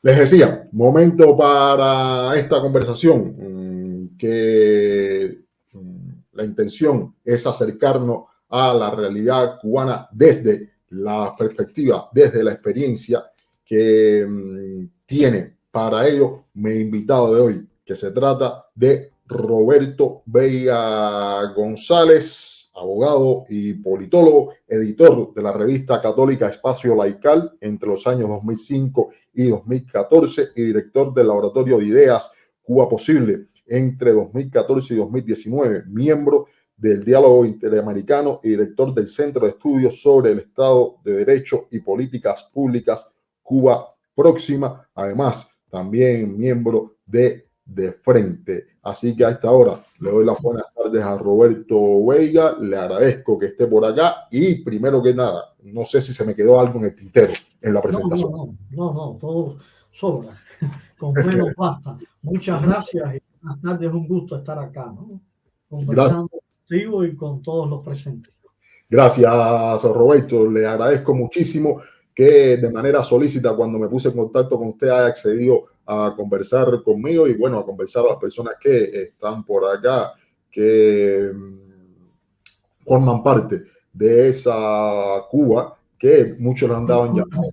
Les decía, momento para esta conversación, que la intención es acercarnos a la realidad cubana desde la perspectiva, desde la experiencia que tiene para ello mi invitado de hoy, que se trata de Roberto Veiga González, abogado y politólogo, editor de la revista católica Espacio Laical entre los años 2005 y 2014 y director del Laboratorio de Ideas Cuba Posible entre 2014 y 2019, miembro del Diálogo Interamericano y director del Centro de Estudios sobre el Estado de Derecho y Políticas Públicas Cuba Próxima, además también miembro de Frente. Así que a esta hora le doy las buenas tardes a Roberto Veiga, le agradezco que esté por acá y primero que nada, no sé si se me quedó algo en el tintero en la presentación. No, todo sobra, con menos basta. Muchas gracias y buenas tardes, un gusto estar acá, ¿no? Gracias. Conversando contigo y con todos los presentes. Gracias, Roberto. Le agradezco muchísimo que de manera solícita, cuando me puse en contacto con usted, haya accedido a conversar conmigo y, bueno, a conversar a las personas que están por acá, que forman parte de esa Cuba que muchos le han dado en llamar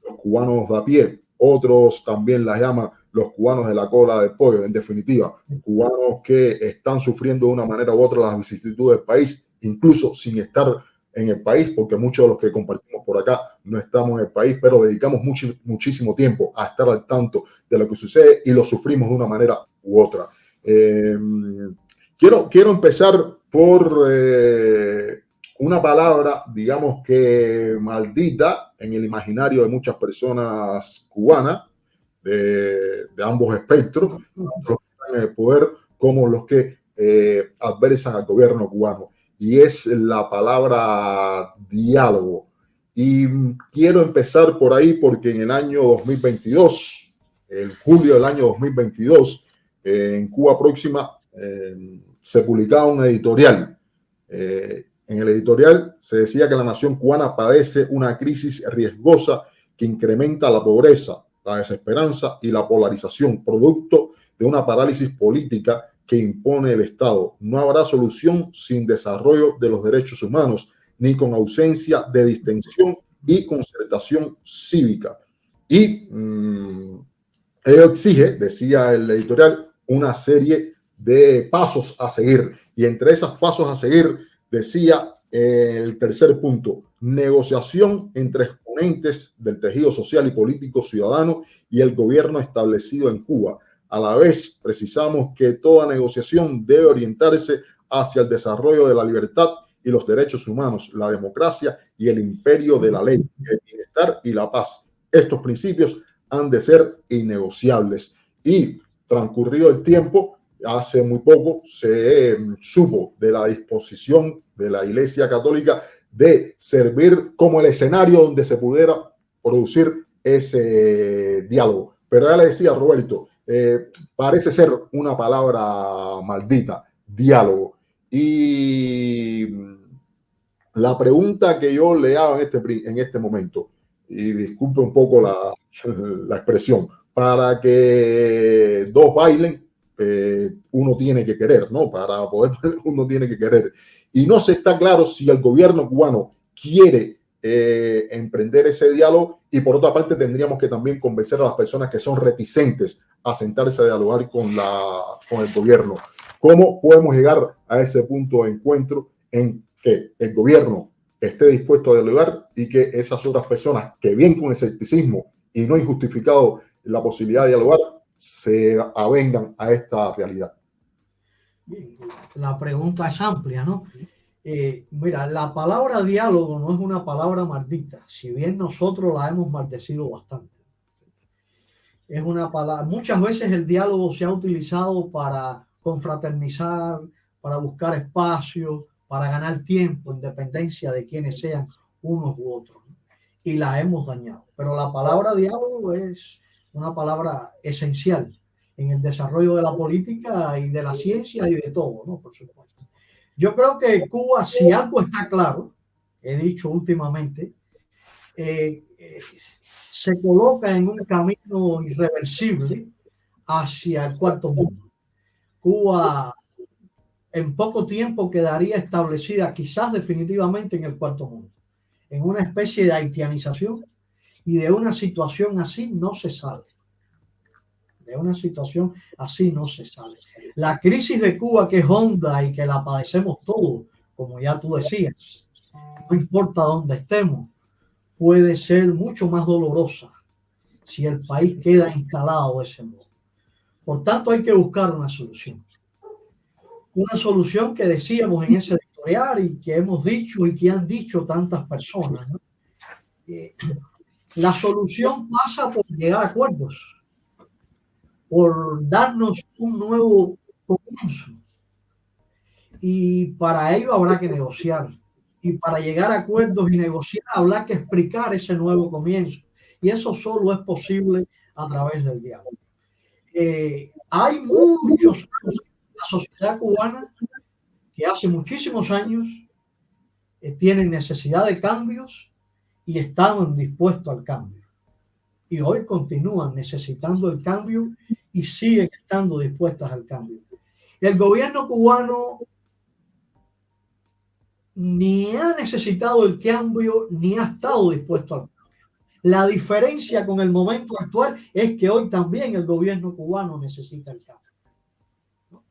los cubanos de a pie, otros también las llaman los cubanos de la cola de pollo, en definitiva, cubanos que están sufriendo de una manera u otra las vicisitudes del país, incluso sin estar en el país, porque muchos de los que compartimos por acá no estamos en el país, pero dedicamos muchísimo tiempo a estar al tanto de lo que sucede y lo sufrimos de una manera u otra. Quiero empezar por una palabra, digamos que maldita en el imaginario de muchas personas cubanas, de ambos espectros, tanto los que están en el poder como los que adversan al gobierno cubano. Y es la palabra diálogo. Y quiero empezar por ahí porque en el año 2022, en julio del año 2022, en Cuba Próxima, se publicaba un editorial. En el editorial se decía que la nación cubana padece una crisis riesgosa que incrementa la pobreza, la desesperanza y la polarización, producto de una parálisis política que impone el Estado. No habrá solución sin desarrollo de los derechos humanos, ni con ausencia de distensión y concertación cívica. Y ello exige, decía el editorial, una serie de pasos a seguir. Y entre esos pasos a seguir, decía el tercer punto, negociación entre exponentes del tejido social y político ciudadano y el gobierno establecido en Cuba. A la vez, precisamos que toda negociación debe orientarse hacia el desarrollo de la libertad y los derechos humanos, la democracia y el imperio de la ley, el bienestar y la paz. Estos principios han de ser innegociables. Y transcurrido el tiempo, hace muy poco se supo de la disposición de la Iglesia Católica de servir como el escenario donde se pudiera producir ese diálogo. Pero ya le decía Roberto, parece ser una palabra maldita, diálogo. Y la pregunta que yo le hago en este momento, y disculpe un poco la expresión, para que dos bailen, uno tiene que querer, ¿no? Para poder, uno tiene que querer. Y no se está claro si el gobierno cubano quiere emprender ese diálogo y por otra parte tendríamos que también convencer a las personas que son reticentes a sentarse a dialogar con el gobierno. ¿Cómo podemos llegar a ese punto de encuentro en que el gobierno esté dispuesto a dialogar y que esas otras personas que vienen con escepticismo y no injustificado la posibilidad de dialogar se avengan a esta realidad? La pregunta es amplia, ¿no? Mira, la palabra diálogo no es una palabra maldita, si bien nosotros la hemos maldecido bastante. Es una palabra, muchas veces el diálogo se ha utilizado para confraternizar, para buscar espacio, para ganar tiempo, en dependencia de quienes sean unos u otros, ¿no? Y la hemos dañado. Pero la palabra diálogo es una palabra esencial en el desarrollo de la política y de la ciencia y de todo, ¿no? Por supuesto. Yo creo que Cuba, si algo está claro, he dicho últimamente, se coloca en un camino irreversible hacia el cuarto mundo. Cuba en poco tiempo quedaría establecida, quizás definitivamente, en el cuarto mundo, en una especie de haitianización, y de una situación así no se sale. De una situación así no se sale. La crisis de Cuba, que es honda y que la padecemos todos, como ya tú decías, no importa dónde estemos, puede ser mucho más dolorosa si el país queda instalado de ese modo. Por tanto, hay que buscar una solución. Una solución que decíamos en ese editorial y que hemos dicho y que han dicho tantas personas, ¿no? La solución pasa por llegar a acuerdos, por darnos un nuevo comienzo. Y para ello habrá que negociar. Y para llegar a acuerdos y negociar habrá que explicar ese nuevo comienzo. Y eso solo es posible a través del diálogo. Hay muchos años en la sociedad cubana que hace muchísimos años tienen necesidad de cambios y estaban dispuestos al cambio. Y hoy continúan necesitando el cambio y siguen estando dispuestas al cambio. El gobierno cubano ni ha necesitado el cambio ni ha estado dispuesto al cambio. La diferencia con el momento actual es que hoy también el gobierno cubano necesita el cambio.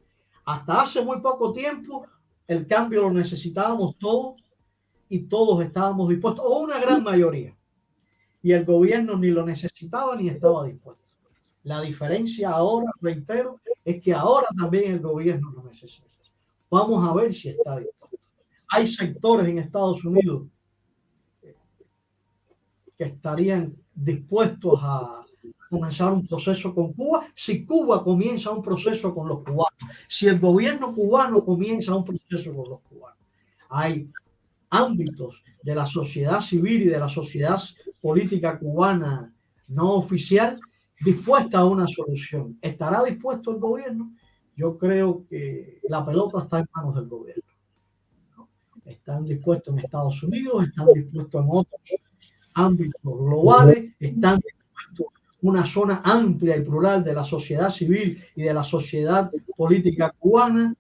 Hasta hace muy poco tiempo el cambio lo necesitábamos todos y todos estábamos dispuestos, o una gran mayoría. Y el gobierno ni lo necesitaba ni estaba dispuesto. La diferencia ahora, reitero, es que ahora también el gobierno lo necesita. Vamos a ver si está dispuesto. Hay sectores en Estados Unidos que estarían dispuestos a comenzar un proceso con Cuba si Cuba comienza un proceso con los cubanos, si el gobierno cubano comienza un proceso con los cubanos. Hay ámbitos de la sociedad civil y de la sociedad política cubana no oficial dispuesta a una solución. ¿Estará dispuesto el gobierno? Yo creo que la pelota está en manos del gobierno. Están dispuestos en Estados Unidos, están dispuestos en otros ámbitos globales, están dispuestos en una zona amplia y plural de la sociedad civil y de la sociedad política cubana.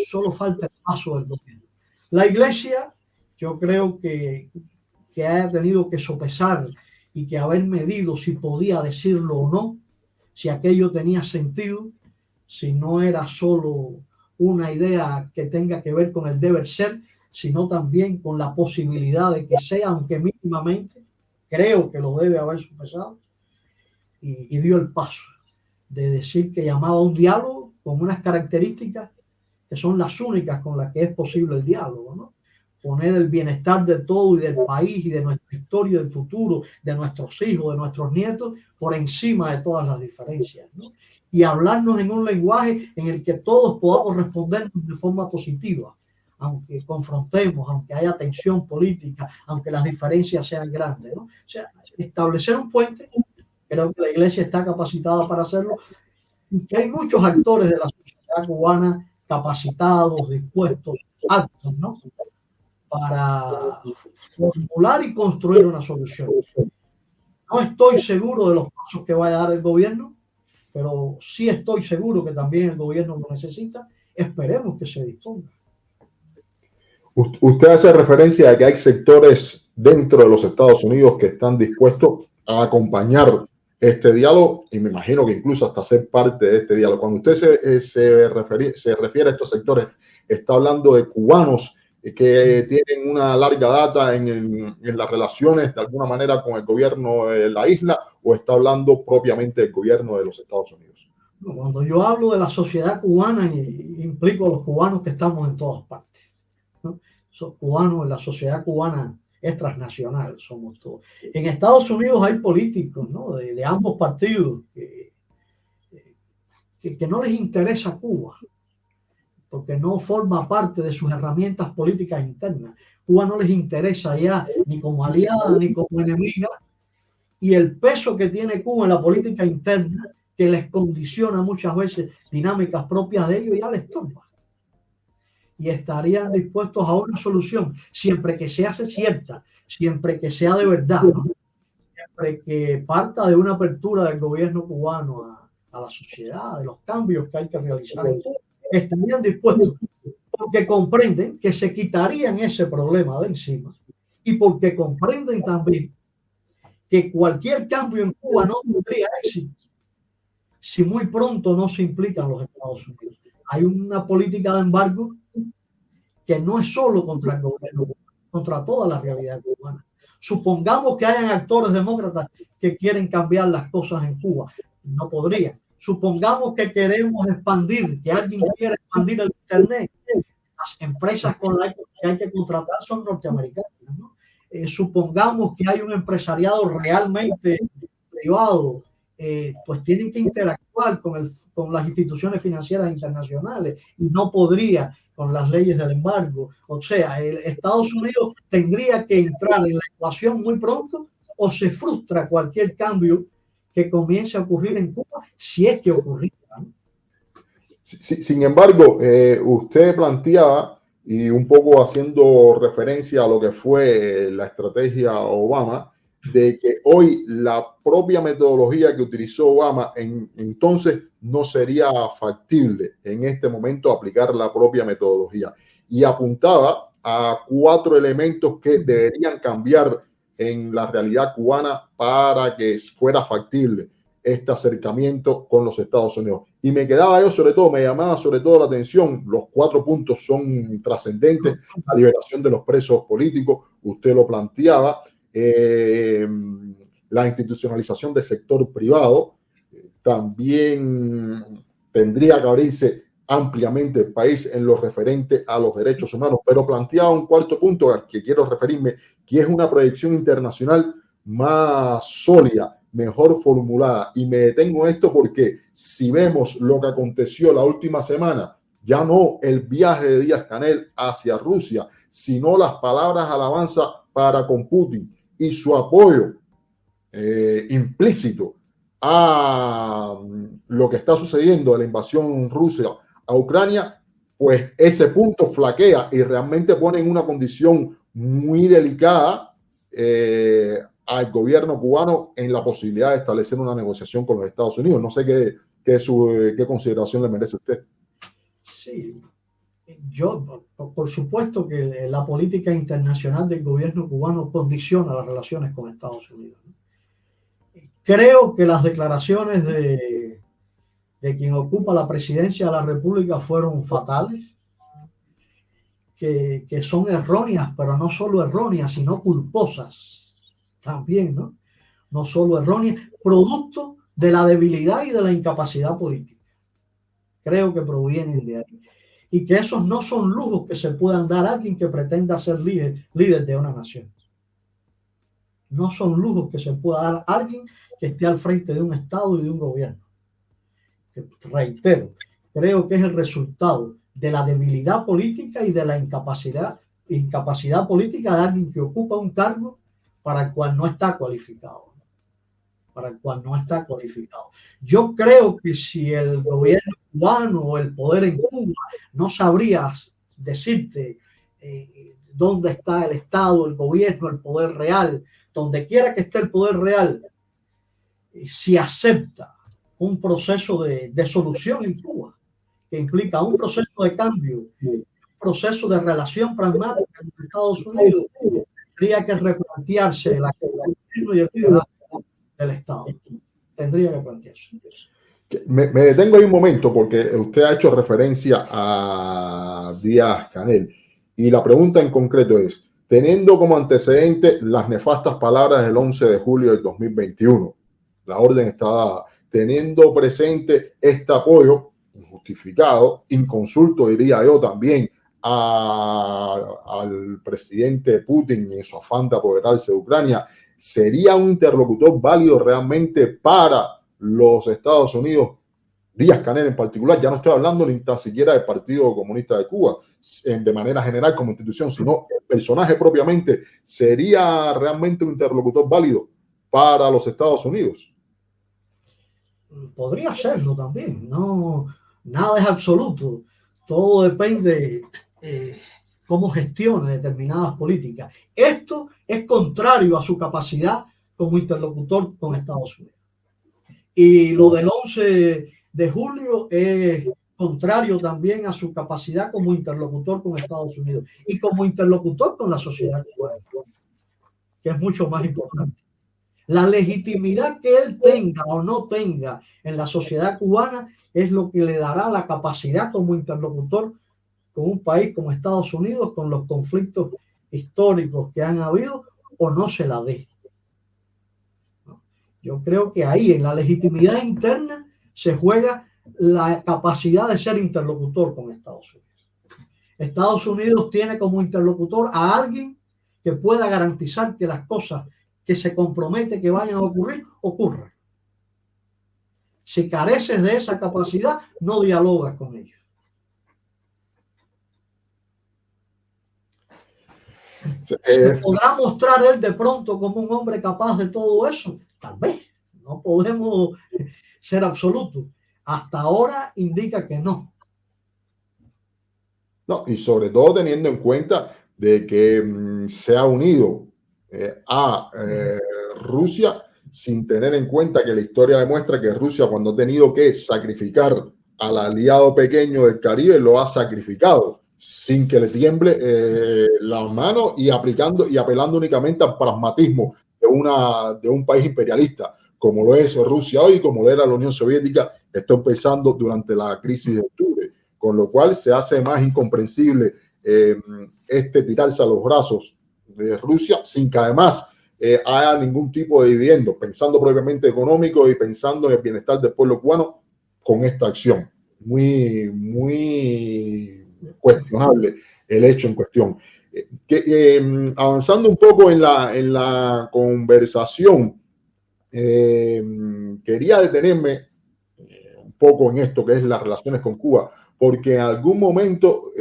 Solo falta el paso del gobierno. La Iglesia, yo creo que haya tenido que sopesar y que haber medido si podía decirlo o no, si aquello tenía sentido, si no era solo una idea que tenga que ver con el deber ser, sino también con la posibilidad de que sea, aunque mínimamente, creo que lo debe haber sopesado, y dio el paso de decir que llamaba a un diálogo con unas características que son las únicas con las que es posible el diálogo, ¿no? Poner el bienestar de todo y del país y de nuestra historia y del futuro, de nuestros hijos, de nuestros nietos, por encima de todas las diferencias, ¿no? Y hablarnos en un lenguaje en el que todos podamos responder de forma positiva, aunque confrontemos, aunque haya tensión política, aunque las diferencias sean grandes, ¿no? O sea, establecer un puente, creo que la Iglesia está capacitada para hacerlo, y que hay muchos actores de la sociedad cubana capacitados, dispuestos, aptos, ¿no? Para formular y construir una solución. No estoy seguro de los pasos que vaya a dar el gobierno, pero sí estoy seguro que también el gobierno lo necesita. Esperemos que se disponga. Usted hace referencia a que hay sectores dentro de los Estados Unidos que están dispuestos a acompañar este diálogo y me imagino que incluso hasta ser parte de este diálogo. Cuando usted se refiere a estos sectores, está hablando de cubanos que tienen una larga data en las relaciones de alguna manera con el gobierno de la isla, o está hablando propiamente del gobierno de los Estados Unidos. Cuando yo hablo de la sociedad cubana, implico a los cubanos que estamos en todas partes, ¿no? Son cubanos, la sociedad cubana es transnacional, somos todos. En Estados Unidos hay políticos, ¿no? de ambos partidos que no les interesa Cuba, porque no forma parte de sus herramientas políticas internas. Cuba no les interesa ya ni como aliada ni como enemiga, y el peso que tiene Cuba en la política interna, que les condiciona muchas veces dinámicas propias de ellos, ya les toma. Y estarían dispuestos a una solución, siempre que sea cierta, siempre que sea de verdad, ¿no? siempre que parta de una apertura del gobierno cubano a la sociedad, de los cambios que hay que realizar en Cuba, estarían dispuestos porque comprenden que se quitarían ese problema de encima y porque comprenden también que cualquier cambio en Cuba no tendría éxito si muy pronto no se implican los Estados Unidos. Hay una política de embargo que no es solo contra el gobierno, contra toda la realidad cubana. Supongamos que hayan actores demócratas que quieren cambiar las cosas en Cuba. No podrían. Supongamos que queremos expandir, que alguien quiere expandir el Internet. Las empresas con las que hay que contratar son norteamericanas, ¿no? Supongamos que hay un empresariado realmente privado, pues tienen que interactuar con las instituciones financieras internacionales y no podría con las leyes del embargo. O sea, Estados Unidos tendría que entrar en la ecuación muy pronto o se frustra cualquier cambio que comience a ocurrir en Cuba, si es que ocurriera, ¿no? Sin embargo, usted planteaba, y un poco haciendo referencia a lo que fue la estrategia Obama, de que hoy la propia metodología que utilizó Obama entonces no sería factible en este momento aplicar la propia metodología. Y apuntaba a 4 elementos que deberían cambiar en la realidad cubana para que fuera factible este acercamiento con los Estados Unidos. Y me llamaba sobre todo la atención, los 4 puntos son trascendentes: la liberación de los presos políticos, usted lo planteaba, la institucionalización del sector privado, también tendría que abrirse ampliamente el país en lo referente a los derechos humanos, pero planteaba un 4º punto al que quiero referirme, que es una proyección internacional más sólida, mejor formulada. Y me detengo en esto porque si vemos lo que aconteció la última semana, ya no el viaje de Díaz-Canel hacia Rusia, sino las palabras alabanza para con Putin y su apoyo implícito a lo que está sucediendo, a la invasión rusa a Ucrania, pues ese punto flaquea y realmente pone en una condición muy delicada al gobierno cubano en la posibilidad de establecer una negociación con los Estados Unidos. No sé qué consideración le merece a usted. Sí, yo, por supuesto que la política internacional del gobierno cubano condiciona las relaciones con Estados Unidos. Creo que las declaraciones de quien ocupa la presidencia de la República fueron fatales, que son erróneas, pero no solo erróneas, sino culposas también, ¿no? No solo erróneas, producto de la debilidad y de la incapacidad política. Creo que provienen de ahí. Y que esos no son lujos que se puedan dar a alguien que pretenda ser líder de una nación. No son lujos que se pueda dar a alguien que esté al frente de un Estado y de un gobierno. Que, reitero, creo que es el resultado de la debilidad política y de la incapacidad política de alguien que ocupa un cargo para el cual no está cualificado. Yo creo que si el gobierno cubano o el poder en Cuba no sabría decirte dónde está el Estado, el gobierno, el poder real, donde quiera que esté el poder real, si acepta un proceso de solución en Cuba, que implica un proceso de cambio, un proceso de relación pragmática con Estados Unidos, tendría que replantearse la gobierno y el liderazgo del Estado. Tendría que plantearse. Me detengo ahí un momento porque usted ha hecho referencia a Díaz-Canel y la pregunta en concreto es, teniendo como antecedente las nefastas palabras del 11 de julio del 2021, la orden está dada, teniendo presente este apoyo injustificado, inconsulto diría yo también, al presidente Putin en su afán de apoderarse de Ucrania, ¿sería un interlocutor válido realmente para los Estados Unidos, Díaz-Canel en particular? Ya no estoy hablando ni tan siquiera del Partido Comunista de Cuba de manera general como institución, sino el personaje propiamente, ¿sería realmente un interlocutor válido para los Estados Unidos? Podría serlo también, no, nada es absoluto, todo depende cómo gestione determinadas políticas. Esto es contrario a su capacidad como interlocutor con Estados Unidos. Y lo del 11 de julio es contrario también a su capacidad como interlocutor con Estados Unidos y como interlocutor con la sociedad cubana, que es mucho más importante. La legitimidad que él tenga o no tenga en la sociedad cubana es lo que le dará la capacidad como interlocutor con un país como Estados Unidos, con los conflictos históricos que han habido, o no se la dé. Yo creo que ahí, en la legitimidad interna, se juega la capacidad de ser interlocutor con Estados Unidos. Estados Unidos tiene como interlocutor a alguien que pueda garantizar que las cosas que se compromete que vayan a ocurrir, ocurran. Si careces de esa capacidad, no dialogas con ellos. ¿Se podrá mostrar él de pronto como un hombre capaz de todo eso? Tal vez. No podemos ser absolutos. Hasta ahora indica que no. No, y sobre todo teniendo en cuenta de que se ha unido a Rusia sin tener en cuenta que la historia demuestra que Rusia, cuando ha tenido que sacrificar al aliado pequeño del Caribe, lo ha sacrificado sin que le tiemble las manos y apelando únicamente al pragmatismo de un país imperialista, como lo es Rusia hoy, como lo era la Unión Soviética, está empezando durante la crisis de octubre, con lo cual se hace más incomprensible tirarse a los brazos de Rusia sin que además haya ningún tipo de dividendo, pensando propiamente económico y pensando en el bienestar del pueblo cubano con esta acción. Muy cuestionable el hecho en cuestión. Avanzando un poco en la conversación, quería detenerme un poco en esto que es las relaciones con Cuba, porque en algún momento,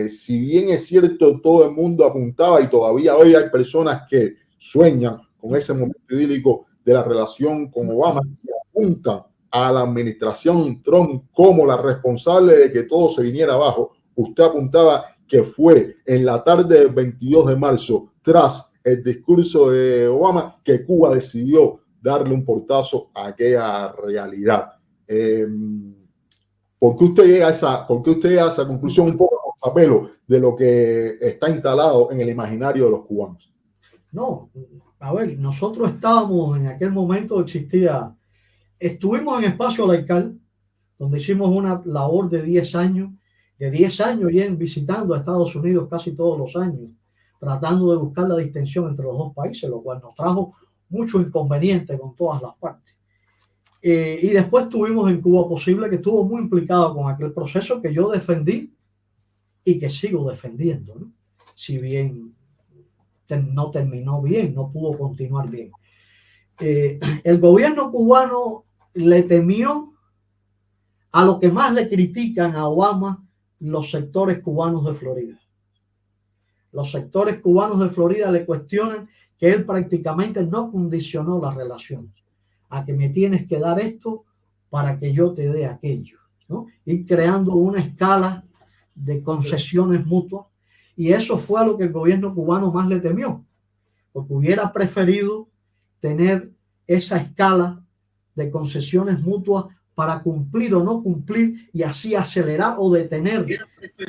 si bien es cierto, todo el mundo apuntaba y todavía hoy hay personas que sueñan con ese momento idílico de la relación con Obama y apuntan a la administración Trump como la responsable de que todo se viniera abajo. Usted apuntaba que fue en la tarde del 22 de marzo, tras el discurso de Obama, que Cuba decidió darle un portazo a aquella realidad. ¿Por qué usted llega a esa conclusión un poco a pelo de lo que está instalado en el imaginario de los cubanos? No, a ver, nosotros estábamos en aquel momento, estuvimos en Espacio Laical, donde hicimos una labor de 10 años, ya visitando a Estados Unidos casi todos los años, tratando de buscar la distensión entre los dos países, lo cual nos trajo mucho inconveniente con todas las partes. Y después estuvimos en Cuba Posible, que estuvo muy implicado con aquel proceso que yo defendí y que sigo defendiendo, ¿no? Si bien no terminó bien, no pudo continuar bien. El gobierno cubano le temió a lo que más le critican a Obama los sectores cubanos de Florida. Los sectores cubanos de Florida le cuestionan que él prácticamente no condicionó las relaciones a que me tienes que dar esto para que yo te dé aquello, ¿no? Ir creando una escala de concesiones mutuas, y eso fue a lo que el gobierno cubano más le temió, porque hubiera preferido tener esa escala de concesiones mutuas para cumplir o no cumplir y así acelerar o detener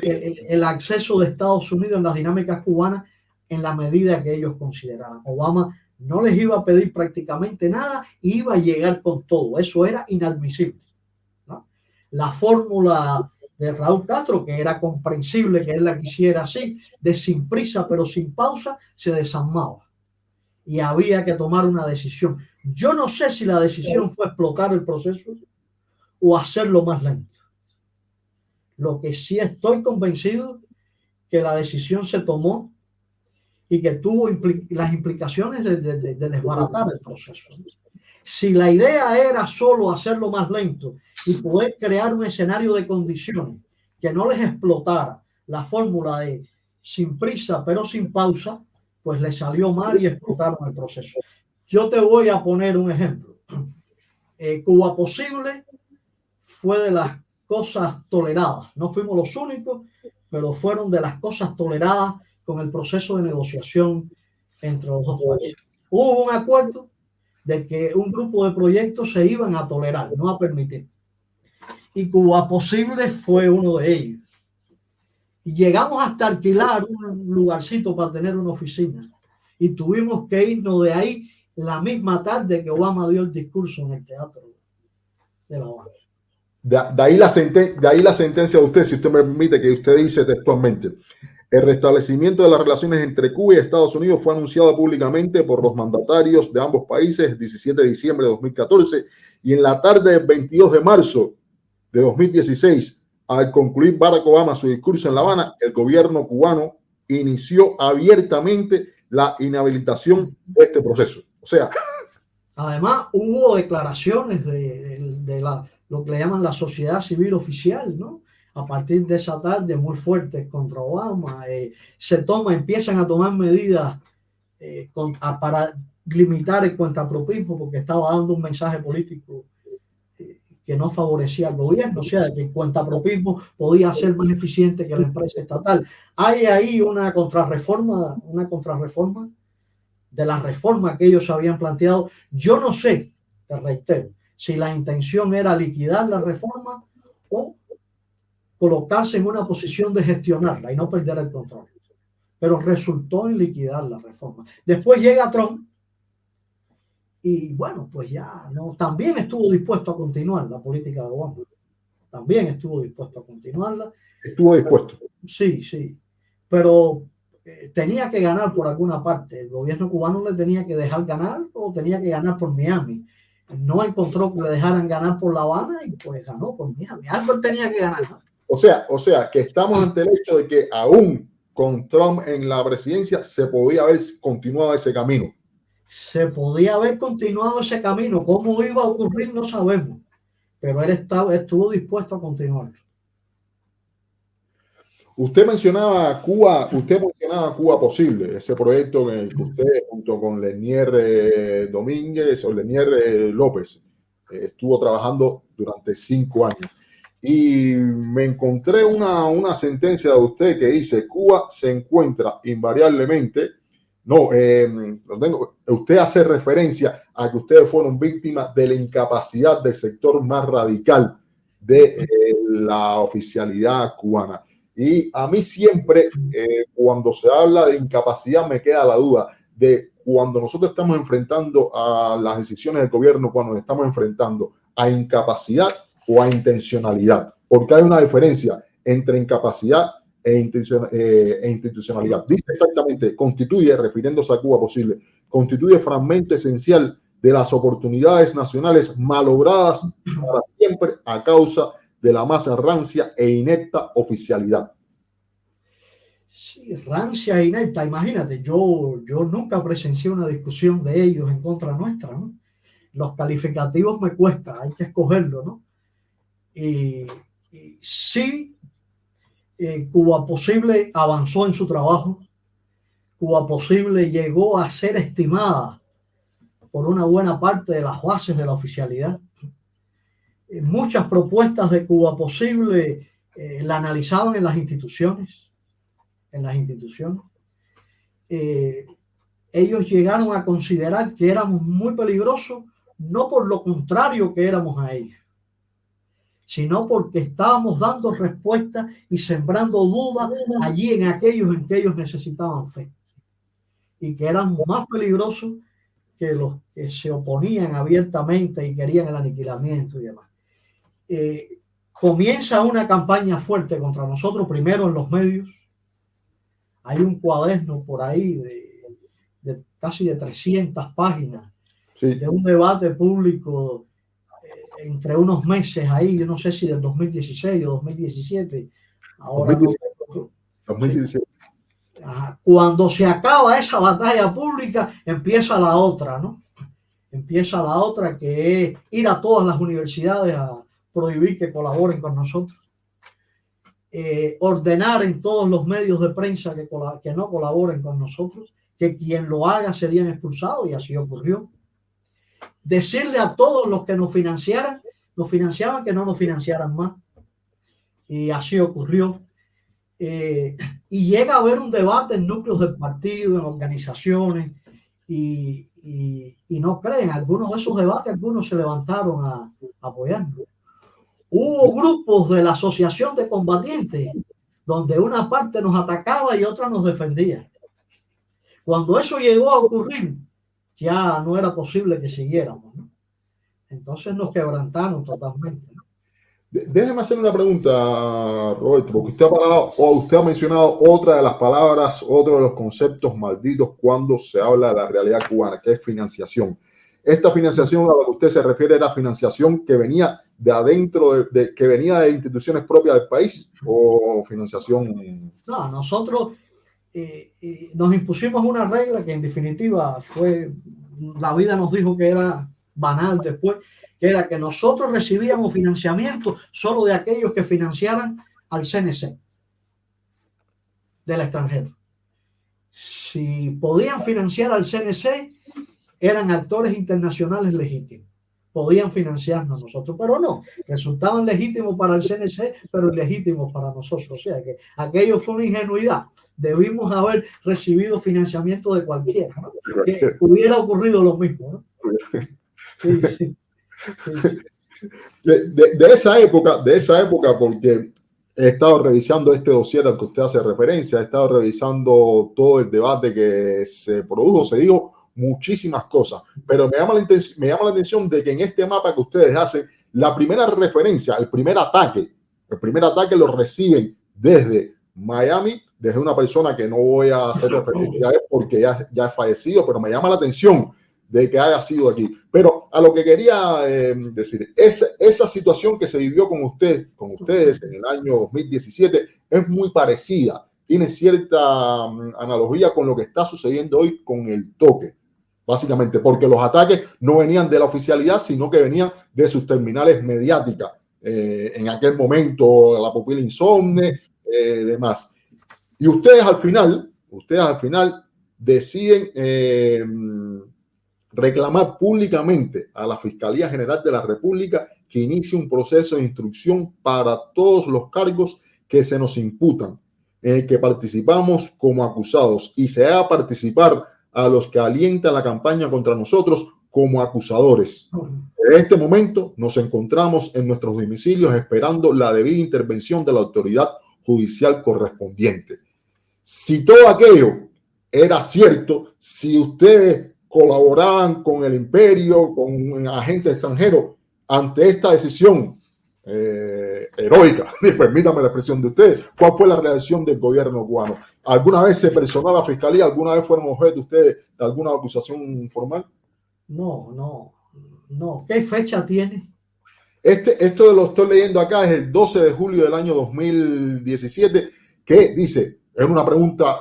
el acceso de Estados Unidos en las dinámicas cubanas en la medida que ellos consideraran. Obama no les iba a pedir prácticamente nada y iba a llegar con todo. Eso era inadmisible, ¿no? La fórmula de Raúl Castro, que era comprensible que él la quisiera así, de sin prisa pero sin pausa, se desarmaba y había que tomar una decisión. Yo no sé si la decisión fue explotar el proceso o hacerlo más lento. Lo que sí estoy convencido que la decisión se tomó y que tuvo las implicaciones de desbaratar el proceso. Si la idea era solo hacerlo más lento y poder crear un escenario de condiciones que no les explotara la fórmula de sin prisa pero sin pausa, pues le salió mal y explotaron el proceso. Yo te voy a poner un ejemplo. Cuba Posible fue de las cosas toleradas. No fuimos los únicos, pero fueron de las cosas toleradas con el proceso de negociación entre los dos países. Hubo un acuerdo de que un grupo de proyectos se iban a tolerar, no a permitir. Y Cuba Posible fue uno de ellos. Y llegamos hasta alquilar un lugarcito para tener una oficina. Y tuvimos que irnos de ahí la misma tarde que Obama dio el discurso en el Teatro de La Habana. De ahí la sentencia de usted, si usted me permite, que usted dice textualmente: el restablecimiento de las relaciones entre Cuba y Estados Unidos fue anunciado públicamente por los mandatarios de ambos países el 17 de diciembre de 2014, y en la tarde del 22 de marzo de 2016, al concluir Barack Obama su discurso en La Habana, el gobierno cubano inició abiertamente la inhabilitación de este proceso. O sea, además hubo declaraciones de lo que le llaman la sociedad civil oficial, ¿no? A partir de esa tarde muy fuertes contra Obama. Empiezan a tomar medidas para limitar el cuentapropismo, porque estaba dando un mensaje político que no favorecía al gobierno, o sea, que el cuentapropismo podía ser más eficiente que la empresa estatal. Hay ahí una contrarreforma de la reforma que ellos habían planteado. Yo no sé, te reitero, si la intención era liquidar la reforma o colocarse en una posición de gestionarla y no perder el control. Pero resultó en liquidar la reforma. Después llega Trump y bueno, pues ya no, también estuvo dispuesto a continuar la política de Obama. También estuvo dispuesto a continuarla. Estuvo dispuesto. Sí, sí. Pero tenía que ganar por alguna parte. El gobierno cubano le tenía que dejar ganar o tenía que ganar por Miami. No encontró que le dejaran ganar por La Habana y pues ganó por Miami. Algo tenía que ganar, ¿no? O sea, que estamos ante el hecho de que aún con Trump en la presidencia se podía haber continuado ese camino. Se podía haber continuado ese camino. ¿Cómo iba a ocurrir? No sabemos. Pero él estuvo dispuesto a continuar. Usted mencionaba Cuba Posible, ese proyecto en el que usted, junto con Lenier Domínguez o Lenier López, estuvo trabajando durante 5 años. Y me encontré una sentencia de usted que dice: Cuba se encuentra invariablemente, usted hace referencia a que ustedes fueron víctimas de la incapacidad del sector más radical de la oficialidad cubana. Y a mí siempre, cuando se habla de incapacidad, me queda la duda de cuando nosotros estamos enfrentando a las decisiones del gobierno, cuando nos estamos enfrentando a incapacidad o a intencionalidad, porque hay una diferencia entre incapacidad e institucionalidad. Dice exactamente: constituye, refiriéndose a Cuba Posible, constituye fragmento esencial de las oportunidades nacionales malogradas para siempre a causa de la más rancia e inepta oficialidad. Sí, rancia e inepta. Imagínate, yo nunca presencié una discusión de ellos en contra nuestra, ¿no? Los calificativos me cuesta, hay que escogerlo, ¿no? Y sí, Cuba Posible avanzó en su trabajo. Cuba Posible llegó a ser estimada por una buena parte de las bases de la oficialidad. Muchas propuestas de Cuba Posible la analizaban en las instituciones. Ellos llegaron a considerar que éramos muy peligrosos, no por lo contrario que éramos a ellos, sino porque estábamos dando respuestas y sembrando dudas allí en aquellos en que ellos necesitaban fe, y que éramos más peligrosos que los que se oponían abiertamente y querían el aniquilamiento y demás. Comienza una campaña fuerte contra nosotros, primero en los medios. Hay un cuaderno por ahí de casi de 300 páginas, sí, de un debate público entre unos meses ahí, yo no sé si del 2016 o 2017. Ahora 2017. Sí. Cuando se acaba esa batalla pública, empieza la otra, ¿no? Empieza la otra, que es ir a todas las universidades a prohibir que colaboren con nosotros. Ordenar en todos los medios de prensa que no colaboren con nosotros, que quien lo haga serían expulsados, y así ocurrió. Decirle a todos los que nos financiaban que no nos financiaran más, y así ocurrió. Y llega a haber un debate en núcleos del partido, en organizaciones, y y no creen. Algunos de esos debates, algunos se levantaron a apoyarnos. Hubo grupos de la Asociación de Combatientes donde una parte nos atacaba y otra nos defendía. Cuando eso llegó a ocurrir, ya no era posible que siguiéramos, ¿no? Entonces nos quebrantaron totalmente, ¿no? Déjeme hacer una pregunta, Roberto, porque usted ha mencionado otra de las palabras, otro de los conceptos malditos cuando se habla de la realidad cubana, que es financiación. Esta financiación a la que usted se refiere era financiación que venía de adentro, que venía de instituciones propias del país, o financiación. No, nosotros nos impusimos una regla que en definitiva fue, la vida nos dijo que era banal después, que era que nosotros recibíamos financiamiento solo de aquellos que financiaran al CNC del extranjero. Si podían financiar al CNC, eran actores internacionales legítimos. Podían financiarnos nosotros, pero no. Resultaban legítimos para el CNC, pero ilegítimos para nosotros. O sea que aquello fue una ingenuidad. Debimos haber recibido financiamiento de cualquiera, ¿no? Que hubiera ocurrido lo mismo, ¿no? Sí, sí. Sí. De esa época, porque he estado revisando este dossier al que usted hace referencia, he estado revisando todo el debate que se produjo, se dijo muchísimas cosas, pero me llama la atención de que en este mapa que ustedes hacen, la primera referencia, el primer ataque lo reciben desde Miami, desde una persona que no voy a hacer referencia a él porque ya ha fallecido, pero me llama la atención de que haya sido aquí. Pero a lo que quería decir, esa situación que se vivió con ustedes en el año 2017 es muy parecida, tiene cierta analogía con lo que está sucediendo hoy con el toque, básicamente, porque los ataques no venían de la oficialidad, sino que venían de sus terminales mediáticas. En aquel momento, la pupila insomne, demás. Y ustedes al final deciden reclamar públicamente a la Fiscalía General de la República que inicie un proceso de instrucción para todos los cargos que se nos imputan, en el que participamos como acusados, y se haga participar a los que alientan la campaña contra nosotros como acusadores. En este momento nos encontramos en nuestros domicilios esperando la debida intervención de la autoridad judicial correspondiente. Si todo aquello era cierto, si ustedes colaboraban con el imperio, con agentes extranjeros, ante esta decisión heroica, permítame la expresión de ustedes, ¿cuál fue la reacción del gobierno cubano? ¿Alguna vez se personó a la fiscalía? ¿Alguna vez fueron objeto ustedes de alguna acusación formal? No. ¿Qué fecha tiene? Esto lo estoy leyendo acá, es el 12 de julio del año 2017, que dice, es una pregunta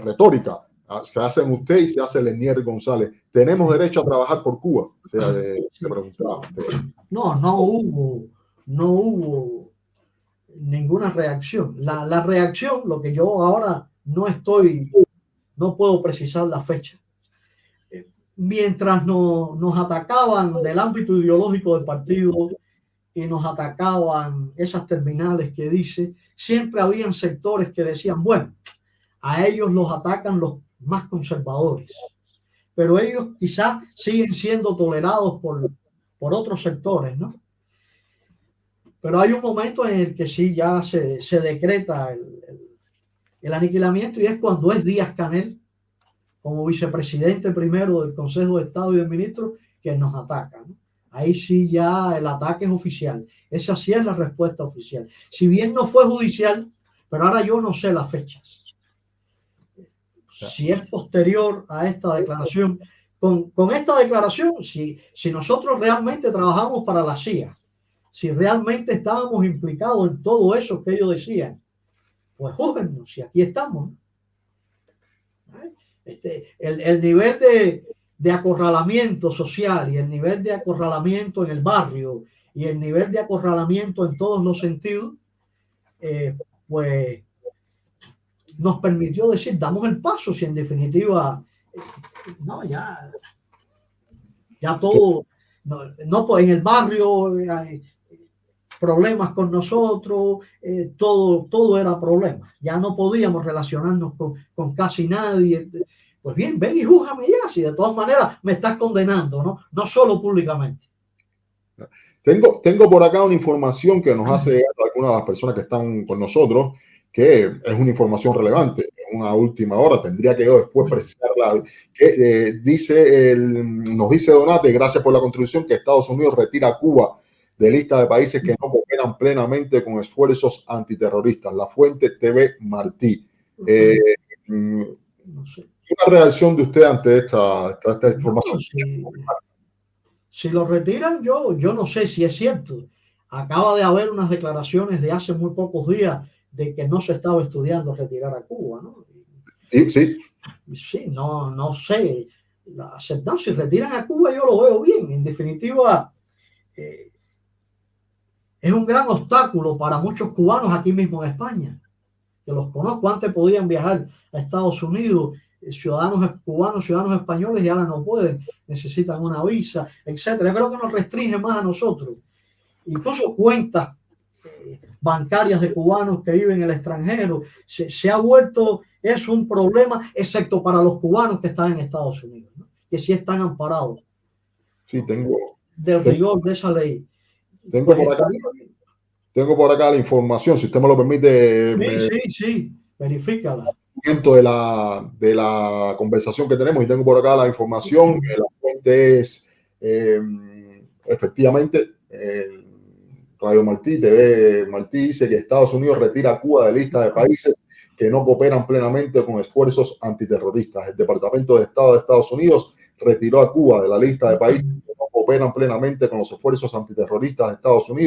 retórica, se hacen usted y se hace Lenier González. ¿Tenemos derecho a trabajar por Cuba? Se preguntaba. No hubo ninguna reacción. La reacción, lo que yo ahora no puedo precisar la fecha. Mientras nos atacaban del ámbito ideológico del partido y nos atacaban esas terminales que dice, siempre habían sectores que decían, bueno, a ellos los atacan los más conservadores, pero ellos quizás siguen siendo tolerados por otros sectores, ¿no? Pero hay un momento en el que sí ya se decreta el aniquilamiento, y es cuando es Díaz-Canel, como vicepresidente primero del Consejo de Estado y de Ministros, que nos ataca, ¿no? Ahí sí ya el ataque es oficial. Esa sí es la respuesta oficial. Si bien no fue judicial, pero ahora yo no sé las fechas. Si es posterior a esta declaración. Con esta declaración, si nosotros realmente trabajamos para la CIA, si realmente estábamos implicados en todo eso que ellos decían, pues júzguennos, y aquí estamos, ¿no? El nivel de acorralamiento social y el nivel de acorralamiento en el barrio y el nivel de acorralamiento en todos los sentidos, pues nos permitió decir, damos el paso, si en definitiva, no, ya todo, no, pues en el barrio hay problemas con nosotros, todo era problema. Ya no podíamos relacionarnos con casi nadie. pues bien, ven y júzgame ya, si de todas maneras me estás condenando, ¿no? No solo públicamente. Tengo por acá una información que nos hace llegar algunas de las personas que están con nosotros, que es una información relevante. En una última hora tendría que yo después precisarla. Que, nos dice Donate, gracias por la contribución, que Estados Unidos retira a Cuba de lista de países que no cooperan plenamente con esfuerzos antiterroristas. La fuente TV Martí. No sé. Una reacción de usted ante esta información. No, si lo retiran, yo no sé si es cierto. Acaba de haber unas declaraciones de hace muy pocos días de que no se estaba estudiando retirar a Cuba, ¿no? Sí, sí. Sí, no sé. La aceptación, si retiran a Cuba, yo lo veo bien. En definitiva, es un gran obstáculo para muchos cubanos aquí mismo en España, que los conozco. Antes podían viajar a Estados Unidos, ciudadanos cubanos, ciudadanos españoles, y ahora no pueden, necesitan una visa, etcétera. Yo creo que nos restringe más a nosotros. Incluso cuentas bancarias de cubanos que viven en el extranjero, se ha vuelto eso un problema, excepto para los cubanos que están en Estados Unidos, ¿no? Que sí están amparados, Sí, del rigor de esa ley. Tengo por acá la información, si usted me lo permite. Sí, verifícala. De la conversación que tenemos, y tengo por acá la información. La fuente es efectivamente Radio Martí, TV Martí, dice que Estados Unidos retira a Cuba de lista de países que no cooperan plenamente con esfuerzos antiterroristas. El Departamento de Estado de Estados Unidos retiró a Cuba de la lista de países que no cooperan plenamente con los esfuerzos antiterroristas de Estados Unidos.